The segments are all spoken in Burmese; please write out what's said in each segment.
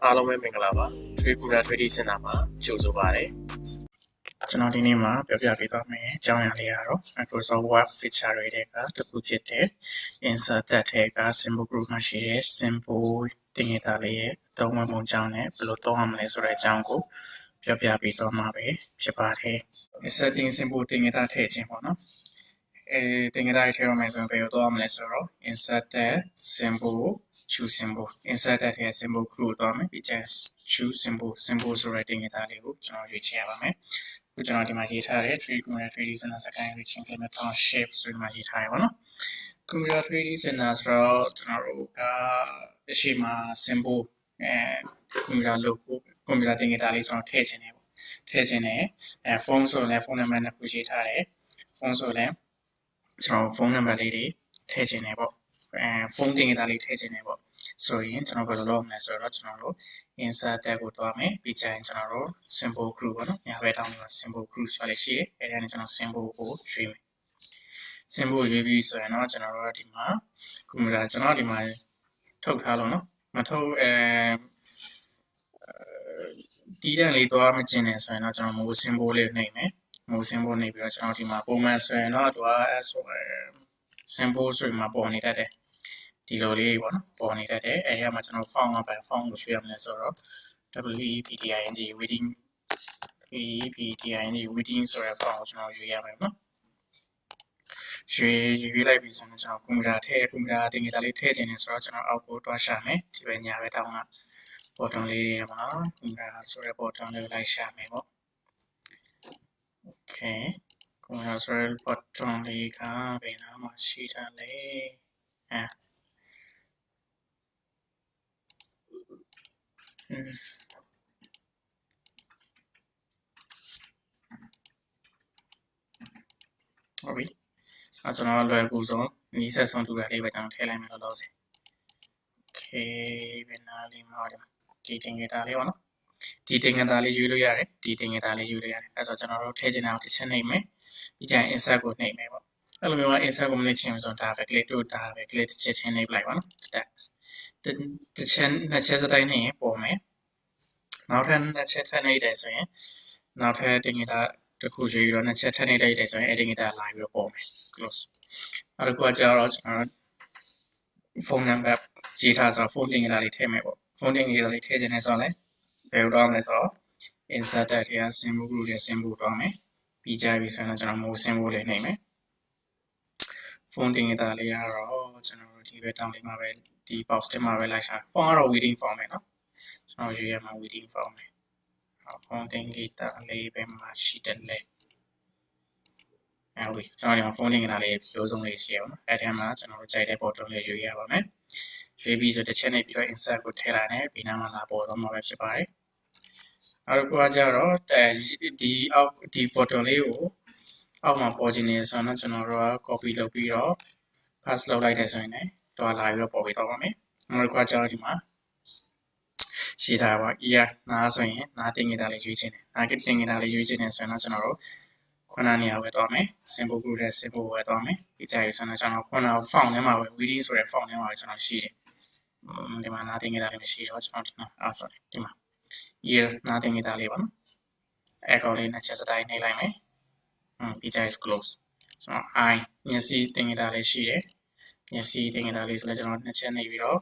အားလုံးပဲမင်္ဂလာပါ Computer 3D စင်တာမှာကြိုဆိုပါရစေကျွန်တော်ဒီနေ့မှာပြောပြပေးသွားမယ်အကြောင်းအရာလေးကတော့ Microsoft Word feature တွေကတစ်ခုဖြစ်တဲ့ Insert တက်ထဲက Symbol Group မှာရှိတဲ့ Symbol တင်ရတာလေးရဲ့အသုံးဝင်ပုံကြောင်းနဲ့ဘယ်လိုသုံးရမလဲဆိုတဲ့အကြောင်းကိုပြောပြပေးသွားမှာပဲဖြစ်ပါတယ် Inserting Symbol တင်ရတာထည့်ခြင်းပေါ့နော်တင်ရတာထည့်ရမယ်ဆိုရင်ဘယ်လိုသုံးရမလဲဆိုတော့ Insert Symbol choose symbol insert တဲ့ symbol group တော့မယ်ပြီးကျရင် choose symbol ဆိုတဲ့တင်ရတာလေးကိုကျွန်တော်ရွေးချယ်ရပါမယ်အခုကျွန်တော်ဒီမှာရေးထားတဲ့ 3D Center စကိုင်း reaching limit on shape ဆိုဒီမှာရေးထားရပါတော့ Computer 3D Center ဆိုတော့ကျွန်တော်တို့ကအရှိမ symbol computer logo computer တင်ရတာလေးကျွန်တော်ထည့်ခြင်းနေပေါ့ထည့်ခြင်းနေဖုန်းဆိုလည်းဖုန်းနံပါတ်နဲ့ရေးထားတယ်ဖုန်းဆိုလည်းကျွန်တော်ဖုန်းနံပါတ်လေးတွေထည့်ခြင်းနေပေါ့ဖုန်းတင်ရတာလေးထည့်ခြင်းနေပေါ့ဆိုရင်ကျွန်တော်ဘယ်လိုလုပ်မလဲဆိုတော့ကျွန်တော်တို့ insert တက်ကိုတွားမယ်ပြီးကျရင်ကျွန်တော်တို့ symbol group ပေါ့နော်ညာဘက်တောင်းမှာ symbol group ဆိုတာရှိတယ်အဲဒီကနေကျွန်တော် symbol ကိုရွေးမယ် symbol ရွေးပြီးဆိုရင်တော့ကျွန်တော်တို့ဒီမှာ computer ကျွန်တော်ဒီမှာထုတ်ထားလို့နော်မထုတ်တီးတန့်လေးတွားမကျင်နေဆိုရင်တော့ကျွန်တော် move symbol လေးနှိပ်မယ် move symbol နှိပ်ပြီးတော့ကျွန်တော်ဒီမှာပုံမှန်ဆိုရင်တော့သူက symbol ဆိုရင်မှာပေါ်နေတတ်တယ်ဒီလိုလေးပေါ့နော်ပေါ်နေတတ်တယ်အဲဒီမှာကျွန်တော် font ကပဲ font ကိုရွှေ့ရမလဲဆိုတော့ webding ဆိုတဲ့ font ကိုကျွန်တော်ရွှေ့ရမယ်နော်ရွှေ့လိုက်ပြီးဆိုရင်ကျွန်တော် computer တင်ရတာလေးထည့်ခြင်းနေဆိုတော့ကျွန်တော်အောက်ကိုတွားရှာမယ်ဒီပဲညာပဲတောင်းက button လေးတွေမှာ computer ဆိုတဲ့ button လေးကိုလိုက်ရှာမယ်ပေါ့ okay computer ဆိုတဲ့ button လေးကဘယ်နားမှာရှိတာလဲဟုတ်ပြီကျွန်တော်လွယ်ကူဆုံးနီးစပ်ဆုံးတူတာလေးပဲကျွန်တော်ထည့်လိုက်မယ်လို့ဆင် okay ဘယ်နားလေးမှာဒီတင်ရတာလေးပေါ့နော်ဒီတင်ရတာလေးရွေးလို့ရတယ်ဒီတင်ရတာလေးရွေးလို့ရတယ်အဲဆိုကျွန်တော်တို့ထည့်ချင်တာကိုတစ်ချက်နှိပ်မယ်ပြီးကျရင် insert ကိုနှိပ်မယ်ပေါ့အဲ့လိုမျိုး insert ကိုနှိပ်ချင်ဆိုတော့ဒါပဲ click တို့ဒါပဲ click တစ်ချက်ချင်းနှိပ်လိုက်ပါနော်တစ်ချက်နှစ်ချက်စတိုင်းနှိပ်ရင်ပေါ်မယ်နောက်ထပ်နှစ်ချက်ထပ်နှိပ်တယ်ဆိုရင်နောက်ထပ်တင်ရတာတစ်ခုရွေးပြီးတော့နှစ်ချက်ထပ်နှိပ်လိုက်တယ်ဆိုရင်အဲ့တင်ရတာလာပြီးတော့ပေါ်မယ် close နောက်တစ်ခုကကျတော့ကျွန်တော်ဖုန်းနံပါတ်ရေးထားဆိုဖုန်းတင်ရတာလေးထည့်မယ်ပေါ့ဖုန်းတင်ရတာလေးထည့်ခြင်းနဲ့ဆိုရင်ဘယ်လိုတော့မလဲဆိုတော့ insert တဲ့ symbol group ရဲ့ symbol တော့မယ်ပြီးကြပြီဆိုရင်ကျွန်တော် move symbol လေးနှိပ်မယ်ဖုန်းတင်ရတာလေးကတော့ကျွန်တော်တို့ဒီပဲတောင်းလေးမှာပဲဒီ box ထဲမှာပဲလိုက်ရှာဖုန်းကတော့ waiting for မယ်နော်ကျွန်တော်ရွေးရမှာ waiting for မယ်ဖုန်းတင်ရတာလေးပဲမှာရှိတယ်လေဟုတ်ပြီကျွန်တော်ဒီမှာဖုန်းတင်ရတာလေးမျိုးစုံလေးရှိရပါတော့အဲ့ဒီမှာကျွန်တော်တို့ကြိုက်တဲ့ button လေးရွေးရပါမယ်ရွေးပြီးဆိုတစ်ချက်နဲ့ပြီးတော့ insert ကိုထည့်လိုက်တယ်ပြီးနားမှာလာပေါ်တော့မှာပဲဖြစ်ပါတယ်နောက်တစ်ခုကကျတော့ဒီအောက်ဒီ button လေးကိုအောက်မှာပေါ်ခြင်းနေဆိုတော့ကျွန်တော်တို့က copy လုပ်ပြီးတော့ paste လုပ်လိုက်တဲ့ဆိုရင်လည်းတော့လာပြီးတော့ပေါ်ပြီးတော့ပါမယ်နောက်တစ်ခုကကျတော့ဒီမှာရှိထားပါ ear နားဆိုရင်နားတင်ရတာလေးရွေးခြင်းတယ်နားတင်ရတာလေးရွေးခြင်းနေဆိုရင်တော့ကျွန်တော်တို့ခုနနေရာပဲတော့မယ် symbol group ရဲ့ symbol ပဲတော့မယ်ပြီးကြရဆိုတော့ကျွန်တော်ခုန font ထဲမှာပဲ webding ဆိုတဲ့ font ထဲမှာပဲကျွန်တော်ရှိတယ်ဒီမှာနားတင်ရတာလေးမရှိတော့ကျွန်တော်ဒီမှာsorry ဒီမှာ ear နားတင်ရတာလေးပါနော်အဲ့ကောင်လေးနဲ့ချက်စတိုင်းနှိပ်လိုက်မယ်ပြီးကြရ close ကျွန်တော် eye မျက်စိတင်ရတာလေးရှိတယ်မျက်စိတင်ရတာလေးဆိုလည်းကျွန်တော်နှစ်ချက်နှိပ်ပြီးတော့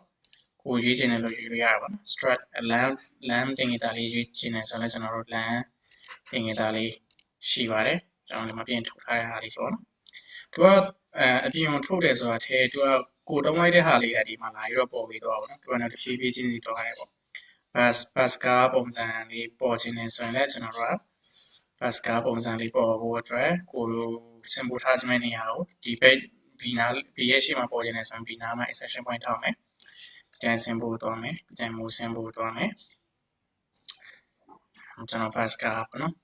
ကိုရွေးချင်တယ်လို့ရွေးလို့ရပါတော့ strap lamp တင်ရတာလေးရွေးချင်တယ်ဆိုလည်းကျွန်တော်တို့ lamp တင်ရတာလေးရှိပါတယ်ကျွန်တော်ဒီမှာပြင်ထုတ်ထားတဲ့ဟာလေးဆိုတော့သူကအပြင်ထုတ်တယ်ဆိုတာထဲသူကကိုတုံးလိုက်တဲ့ဟာလေးကဒီမှာလာပြီးတော့ပေါ်ပြီးတော့ပေါ့နော်သူကတဖြည်းဖြည်းချင်းစီတော့ရတယ်ပေါ့ bus ကားပုံစံလေးပေါ်ခြင်းနေဆိုရင်လည်းကျွန်တော်တို့က bus ကားပုံစံလေးပေါ်ဖို့အတွက်ကိုလို symbol ထားခြင်းနေရာကိုဒီဘက် B နား B ရဲ့ရှေ့မှာပေါ်ခြင်းနေဆိုရင် B နားမှာ exception point ထားမယ်ကျန် symbol တော့မယ်ကျန် move symbol တော့မယ်ကျွန်တော် bus ကားပေါ့နော်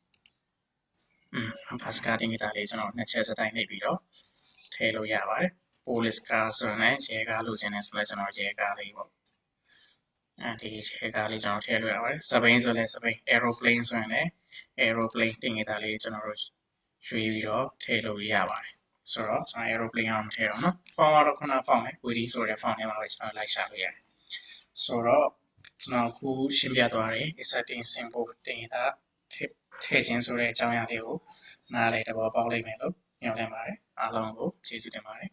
pass ကတင်ရတာလေးကျွန်တော်နှစ်ချက်စတိုင်းနှိပ်ပြီးတော့ထည့်လို့ရပါတယ် police car ဆိုရင်ရဲကားလိုချင်တယ်ဆိုလည်းကျွန်တော်ရဲကားလေးပေါ့ဒီရဲကားလေးကျွန်တော်ထည့်လို့ရပါတယ်စပိန်ဆိုလည်းစပိန် aeroplane ဆိုရင်လည်း aeroplane တင်ရတာလေးကျွန်တော်တို့ရွေးပြီးတော့ထည့်လို့ရပါတယ်ဆိုတော့ကျွန်တော် aeroplane အောင်မထည့်တော့နော် font ကတော့ခုန font ပဲ webding ဆိုတဲ့ font ထဲမှာပဲကျွန်တော်လိုက်ရှာလို့ရတယ်ဆိုတော့ ကျွန်တော်အခုရှင်းပြသွားတယ် setting symbol တင်တာထည့်ခြင်းဆိုတဲ့အကြောင်းအရာလေးကိုနားလည်သဘောပေါက်လိမ့်မယ်လို့ညွှန်လင့်ပါတယ်အားလုံးကိုကျေးဇူးတင်ပါတယ်